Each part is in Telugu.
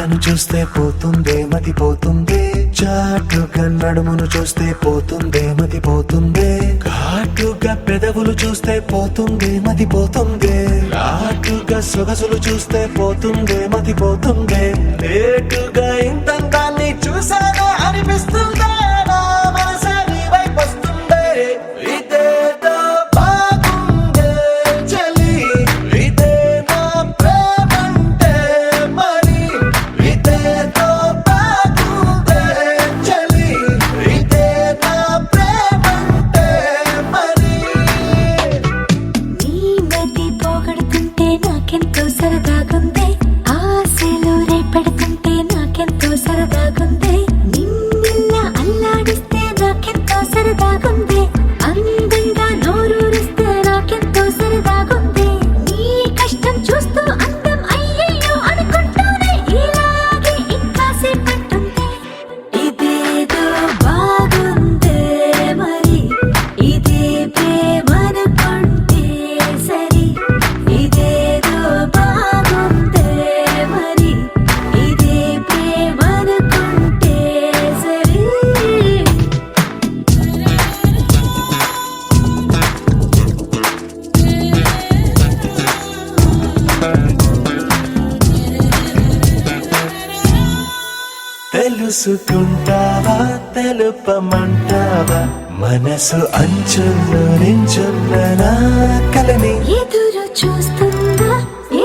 కళ్ళను చూస్తే పోతుందే మతి పోతుందే, చాటుగా నడుమును చూస్తే పోతుందే మతి పోతుందే, ఘాటుగా పెదవులు చూస్తే పోతుందే మతి పోతుందే, ఘాటుగా సొగసులు చూస్తే పోతుందే మతి పోతుందే, లేటుగా ఇంతంతాన్ని చూసాగా అనిపిస్తుందా నా మనసే నీ వైపు వస్తుందే. ఇదేదో బాగుందే చలి, ఇదే నా ప్రేమంటే మరి, ఇదేదో బాగుందే చలి, ఇదే నా ప్రేమంటే మరి. నీ మతి పోగొడుతుంటే నాకెంతో సరదాగుంది, ఆశలు రేపెడుతుంటే నాకెంతో సరదాగుంది, నిన్నెల్లా అల్లాడిస్తే నాకెంతో సరదాగుంది, అందంగా నోరూరిస్తే నాకెంతో సరదాగుంది, నీ కష్టం చూస్తూ అందం అయ్యయ్యో అనుకుంటూనే ఇలాగే ఇంకాసేపట్టుంది. ఇదేదో బాగుందే మరి, ఇదే ప్రేమనుకుంటే సరి, ఇదేదో బాగుందే మరి, ఇదే ప్రేమనుకుంటే సరి. తెలుసుకుంటావా తెలుపమంటావా, మనసు అంచుల్లో నించున్న నా కలని. ఎదురు చూస్తుందా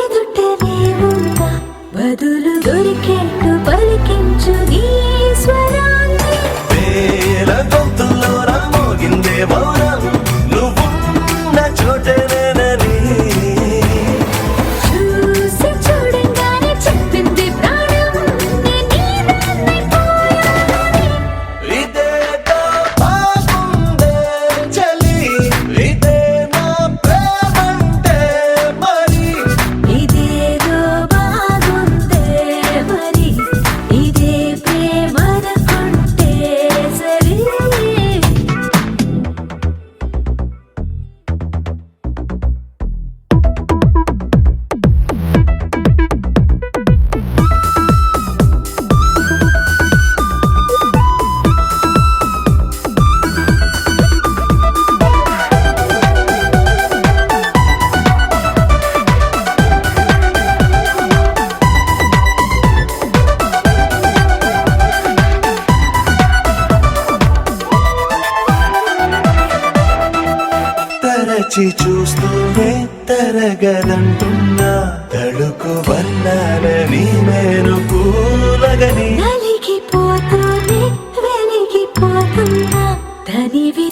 ఎదుటనే ఉందా, బదులు దొరికేట్టు పలికించు నీ స్వరాన్ని. వేల గొంతుల్లో మోగిందే మౌనం, నువ్వున్న చోటనేనని. చూసి చూడంగానే చెప్పింది ప్రాణం, నీదాన్నైపోయానని. ఇదేదో బాగుందే చలి, ఇదే నా ప్రేమంటే మరి, ఇదేదో బాగుందే మరి, ఇదే ప్రేమనుకుంటే సరి. తరచి చూస్తూనే తరగదంటున్నా, తడుకు వన్నానని నేను పూలగని. నలిగిపోతూనే వెలిగిపోతున్నా, తనివి